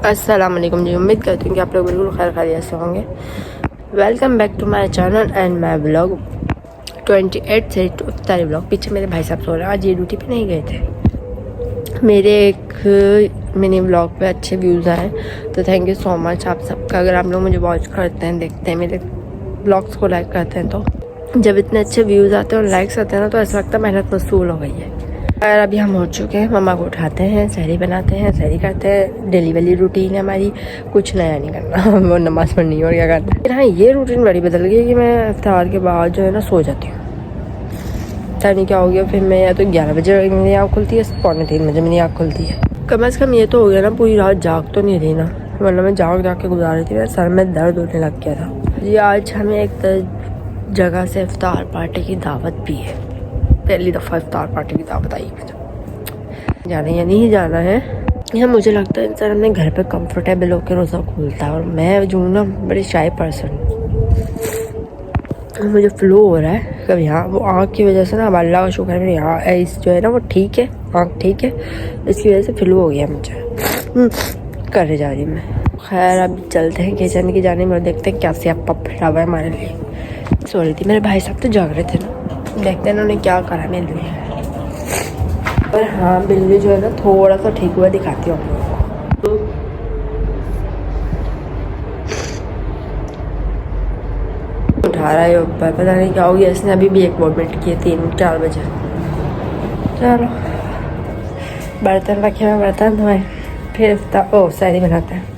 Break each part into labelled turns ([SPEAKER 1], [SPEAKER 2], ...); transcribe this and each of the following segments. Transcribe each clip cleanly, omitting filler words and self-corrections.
[SPEAKER 1] अस्सलाम वालेकुम जी। उम्मीद करती हूँ कि आप लोग बिल्कुल खैर खैरियत से होंगे। Welcome back to my channel and my blog 28 से इफ्तारी ब्लॉग। पीछे मेरे भाई साहब सो रहे हैं, आज ये ड्यूटी पे नहीं गए थे। मेरे एक मिनी ब्लॉग पे अच्छे व्यूज़ आए तो थैंक यू सो मच आप सबका। अगर आप लोग मुझे वॉच करते हैं, देखते हैं, मेरे ब्लॉग्स को लाइक करते हैं, तो जब इतने अच्छे व्यूज़ आते हैं और लाइक्स आते हैं ना, तो ऐसा लगता है मेहनत वसूल हो गई है। और अभी हम हो चुके हैं, मम्मा को उठाते हैं, सहरी बनाते हैं, सहरी करते हैं। डेली वाली रूटीन है हमारी, कुछ नया नहीं करना वो नमाज़ पढ़नी और क्या करना है। फिर हाँ, ये रूटीन बड़ी बदल गई है कि मैं इफ्तार के बाद जो है ना सो जाती हूँ। पता नहीं क्या हो गया। फिर मैं या तो 11 बजे मेरी आँख खुलती है, 2:45 बजे मेरी आँख खुलती है। कम से कम ये तो हो गया ना, पूरी रात जाग तो नहीं रही ना, वरना मैं जाग के गुजार रही थी। मेरे सर में दर्द होने लग गया था जी। आज हमें एक जगह से इफ्तार पार्टी की दावत भी है। पहली दफ़ा इफ्तार पार्टी की दावत आई मुझे। जाना या नहीं जाना है यह मुझे लगता है इंसान अपने घर पे कंफर्टेबल होकर रोज़ा खोलता है। और मैं जो ना बड़ी शाय पर्सन, मुझे फ्लो हो रहा है कभी। हाँ, वो आँख की वजह से ना, अब अल्लाह का शुक्र है, मेरे यहाँ इस जो है ना वो ठीक है, आँख ठीक है, इसकी वजह से फ्लो हो गया मुझे। करे जा रही मैं। खैर अब चलते हैं किचन की जाने में और देखते हैं क्या सियापा फिरा हुआ है हमारे लिए। सो रही थी, मेरे भाई साहब तो जाग रहे थे ना, देखते हैं उन्होंने क्या करा मेरे लिए। पर हाँ, बिल्ली जो है ना थोड़ा सा ठीक हुआ दिखाती हूँ आप लोगों को। उठा रहा है ऊपर, पता नहीं क्या हो गया इसने। अभी भी एक वॉमिट किए 3-4 बजे। चलो बर्तन रखे हुए, बर्तन धोए, फिर सहरी बनाते हैं।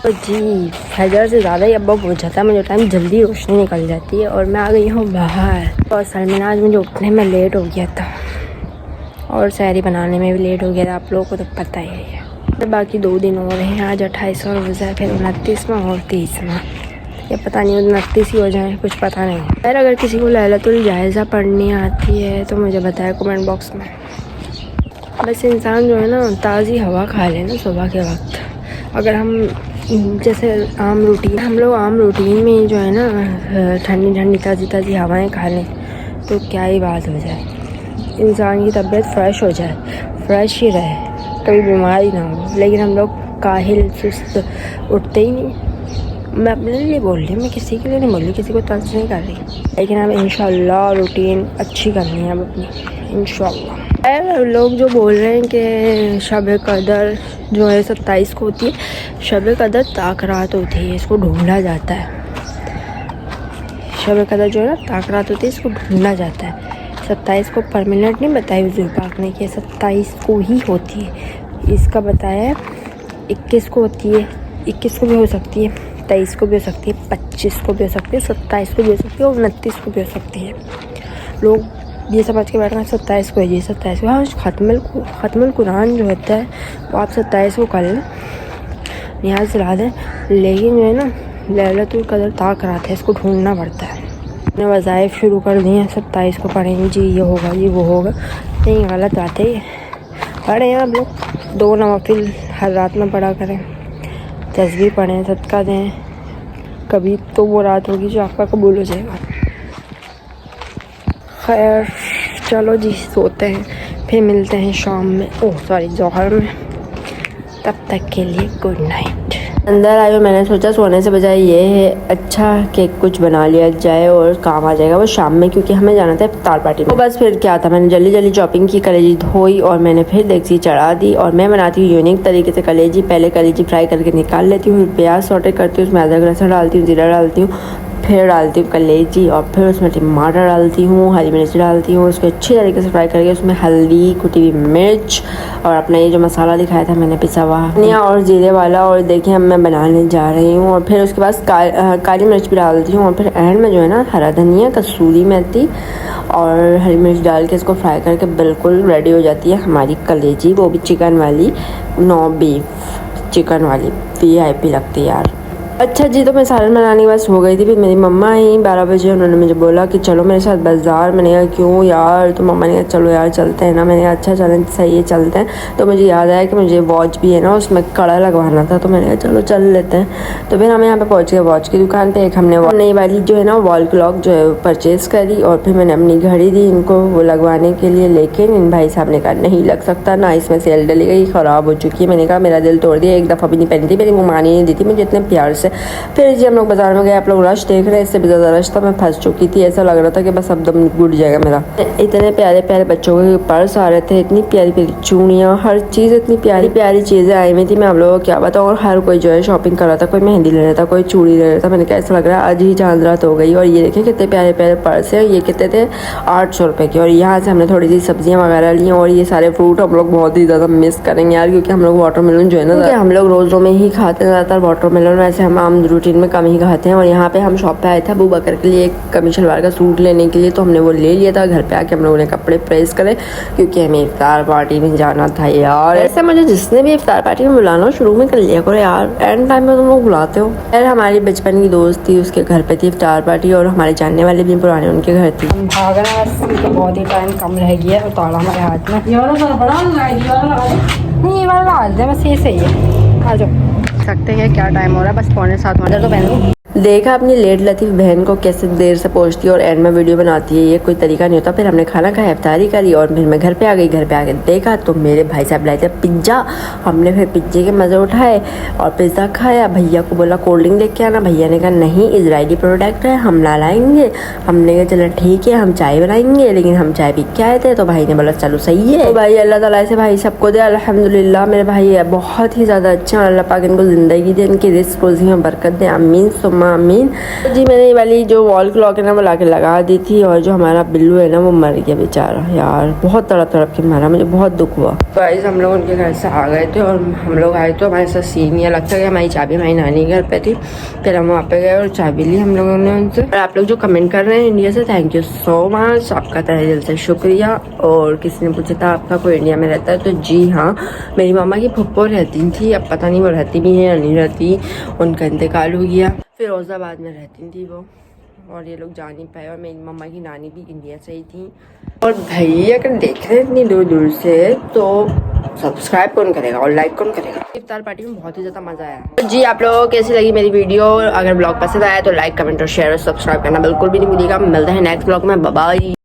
[SPEAKER 1] तो जी फजर से ज़्यादा ही अब हो जाता है, मुझे टाइम जल्दी रोशनी निकल जाती है और मैं आ गई हूँ बाहर। और असल में आज मुझे उठने में लेट हो गया था और सहरी बनाने में भी लेट हो गया था, आप लोगों को तो पता ही है। तो बाकी 2 दिन और हैं, आज 28 और रोज़ा, फिर 29वां और 30वां, या पता नहीं 29 ही हो जाए, कुछ पता नहीं। यार अगर किसी को लैलतुल जायज़ा पढ़नी आती है तो मुझे बताया कमेंट बॉक्स में। बस इंसान जो है ना ताज़ी हवा खा ले ना सुबह के वक्त। अगर हम जैसे हम लोग आम रूटीन में ही जो है ना ठंडी ठंडी ताज़ी हवाएं खा लें तो क्या ही बात हो जाए। इंसान की तबीयत फ़्रेश हो जाए, फ़्रेश ही रहे, कभी बीमारी ना हो। लेकिन हम लोग काहिल सुस्त उठते ही नहीं। मैं अपने लिए बोल रही हूँ, मैं किसी के लिए नहीं बोल रही, किसी को तंज नहीं कर रही। लेकिन हमें इंशाल्लाह रूटीन अच्छी करनी है अब अपनी, इंशाल्लाह। लोग जो बोल रहे हैं कि शब कदर जो है 27 को होती है, शब कदर ताकरात होती है, इसको ढूंढा जाता है। शब कदर जो है ना ताकरात होती है, इसको ढूंढा जाता है। 27 को परमानेंट नहीं बताई हुजूर पाक ने कि 27 को ही होती है। इसका बताया है 21 को होती है, 21 को भी हो सकती है, 23 को भी हो सकती है, 25 को भी हो सकती है, 27 को भी हो सकती है और 29 को भी हो सकती है। लोग ये समझ के बैठना 27 को है जी, 27 को। हाँ, ख़त्मुल कुरान जो होता है वो आप 27 को कर लें, नियाज़ दिला दें। लेकिन जो है ना लैलतुल कदर ताकरात है, इसको ढूंढना पड़ता है। ने वज़ाइफ शुरू कर दिए हैं, 27 को पढ़ेंगे जी, ये होगा जी वो होगा। नहीं, गलत बात है ये। पढ़ें आप लोग 2 नवाफिल हर रात में पढ़ा करें, तस्बीह पढ़ें, सदका दें, कभी तो वो रात होगी जो आपका कबूल हो जाएगा। खैर चलो जी, सोते हैं, फिर मिलते हैं शाम में, ज़ोहर में। तब तक के लिए गुड नाइट। अंदर आए, मैंने सोचा सोने से बजाय ये है अच्छा कि कुछ बना लिया जाए और काम आ जाएगा वो शाम में, क्योंकि हमें जाना था इफ्तार पार्टी में। तो बस फिर क्या था, मैंने जल्दी चॉपिंग की, कलेजी धोई और मैंने फिर डेगची चढ़ा दी। और मैं बनाती हूँ यूनिक तरीके से कलेजी। पहले कलेजी फ्राई करके निकाल लेती हूँ, प्याज सॉटे करती हूँ, उसमें अदरक लहसुन डालती हूँ, जीरा डालती हूँ, फिर डालती हूँ कलेजी और फिर उसमें टमाटर डालती हूँ, हरी मिर्च डालती हूँ। उसको अच्छी तरीके से फ्राई करके उसमें हल्दी, कुटी हुई मिर्च और अपना ये जो मसाला दिखाया था मैंने पिसा हुआ धनिया और जीरे वाला, और देखिए अब मैं बनाने जा रही हूँ। और फिर उसके बाद काली मिर्च भी डालती हूँ और फिर एंड में जो है ना हरा धनिया, कसूरी मेथी और हरी मिर्च डाल के इसको फ्राई करके बिल्कुल रेडी हो जाती है हमारी कलेजी। वो भी चिकन वाली, नो बीफ, चिकन वाली VIP लगती है यार। अच्छा जी, तो मैं सालन बनाने के बाद सो गई थी। फिर मेरी मम्मा आई 12 बजे, उन्होंने मुझे बोला कि चलो मेरे साथ बाज़ार। मैंने कहा क्यों यार? तो मम्मा ने कहा चलो यार चलते हैं ना। मैंने कहा अच्छा चलें, सही है चलते हैं। तो मुझे याद आया कि मुझे वॉच भी है ना, उसमें कड़ा लगवाना था, तो मैंने कहा चलो चल लेते हैं। तो फिर हम यहाँ पे पहुँच गए वॉच की दुकान पर। एक हमने नई वाली जो है ना वॉल क्लॉक जो है परचेज़ करी, और फिर मैंने अपनी घड़ी दी इनको वो लगवाने के लिए। लेकिन इन भाई साहब ने कहा नहीं लग सकता ना, इसमें सेल डली गई, ख़राब हो चुकी है। मैंने कहा मेरा दिल तोड़ दिया, एक दफ़ा भी नहीं पहनी थी, मेरी मम्मा ने नहीं दी थी मुझे इतने प्यार से। फिर जी हम लोग बाजार में गए। आप लोग रश देख रहे हैं, इससे भी ज़्यादा रश था। मैं फंस चुकी थी, ऐसा लग रहा था कि बस अब दम घुट जाएगा मेरा। इतने प्यारे प्यारे बच्चों के पर्स आ रहे थे, इतनी प्यारी प्यारी चूड़ियाँ, हर चीज़ इतनी प्यारी प्यारी चीज़ें आई हुई थी। मैं आप लोगों को क्या बताऊँ। और हर कोई जो है शॉपिंग कर रहा था, कोई मेहंदी ले रहा था, कोई चूड़ी ले रहा था। मैंने कहा ऐसा लग रहा है आज ही चांद रात हो गई। और ये देखें कितने प्यारे प्यारे पर्स हैं। ये कितने थे? 800 रुपये के। और यहाँ से हमने थोड़ी सी सब्जियाँ वगैरह ली। और ये सारे फ्रूट हम लोग बहुत ही ज़्यादा मिस करेंगे यार, क्योंकि हम लोग वाटरमेलन जो है ना, हम लोग रोज़ों में ही खाते हैं ज़्यादातर वाटरमेलन। वैसे हम आम रूटीन में कम ही खाते हैं। और यहाँ पे हम शॉप पे आए थे अबू बकर के लिए एक कमी शलवार का सूट लेने के लिए, तो हमने वो ले लिया था। घर पे आके हम लोगों ने कपड़े प्रेस करे, क्योंकि हमें इफ्तार पार्टी में जाना था यार। ऐसे मुझे जिसने भी इफ्तार पार्टी में बुलाना शुरू में कर लिया करो यार, एंड टाइम में तुम लोग बुलाते हो यार। हमारी बचपन की दोस्त थी, उसके घर पे थी इफ्तार पार्टी, और हमारे जानने वाले भी पुराने उनके घर थी। हम भाग रहे हैं, तो बहुत ही टाइम कम रह गया और ताला हमारे हाथ में। ये वाला बड़ा नहीं, ये वाला आज है, बस ये सही है। आ जाओ सकते हैं। क्या टाइम हो रहा है? बस 6:45 बजे। तो पहन लूँ। देखा अपनी लेट लतीफ़ बहन को कैसे देर से पहुंचती है और एंड में वीडियो बनाती है, ये कोई तरीका नहीं होता। फिर हमने खाना खाया, इफ्तारी करी, और फिर मैं घर पे आ गई। घर पे आके देखा तो मेरे भाई साहब लाए थे पिज़्ज़ा। हमने फिर पिज़्ज़े के मज़े उठाए और पिज़्ज़ा खाया। भैया को बोला कोल्ड ड्रिंक लेके आना, भैया ने कहा नहीं इजरायली प्रोडक्ट है, हम ना लाएंगे। हमने कहा चलो ठीक है, हम चाय बनाएंगे। लेकिन हम चाय पी के आए थे, तो भाई ने बोला चलो सही है। तो भाई अल्लाह ताला से भाई सबको दे अल्हम्दुलिल्लाह। मेरे भाई बहुत ही ज़्यादा अच्छा, अल्लाह पाक इनको ज़िंदगी दे, इनकी रिस्क रोज़ी में बरकत दे, आमीन सुम्मा आमीन। तो जी मैंने ये वाली जो वॉल क्लॉक है ना वो ला के लगा दी थी। और जो हमारा बिल्लू है ना वो मर गया बेचारा यार, बहुत तड़प तड़प के मारा, मुझे बहुत दुख हुआ। गाइस हम लोग उनके घर से आ गए थे, और हम लोग आए तो हमारे साथ सीन ये लगता है कि हमारी चाबी हमारी नानी के घर पे थी। फिर हम वहाँ पे गए और चाबी ली हम लोगों ने उनसे। और आप लोग जो कमेंट कर रहे हैं इंडिया से, थैंक यू सो मच, आपका तहे दिल से शुक्रिया। और किसी ने पूछा था आपका कोई इंडिया में रहता है, तो जी हाँ, मेरी मामा की फुप्पो रहती थी, अब पता नहीं वो रहती भी है या नहीं रहती, उनका इंतकाल हो गया। फिरोजाबाद में रहती थी वो, और ये लोग जा नहीं पाए। और मेरी मम्मा की नानी भी इंडिया से ही थी। और भाई अगर देख रहे हैं इतनी दूर दूर से, तो सब्सक्राइब कौन करेगा और लाइक कौन करेगा। इफ्तार पार्टी में बहुत ही ज़्यादा मज़ा आया। तो जी आप लोगों को कैसी लगी मेरी वीडियो? अगर ब्लॉग पसंद आया तो लाइक कमेंट और शेयर और सब्सक्राइब करना बिल्कुल भी नहीं भूलिएगा। मिलते हैं नेक्स्ट ब्लॉग में, बाय बाय।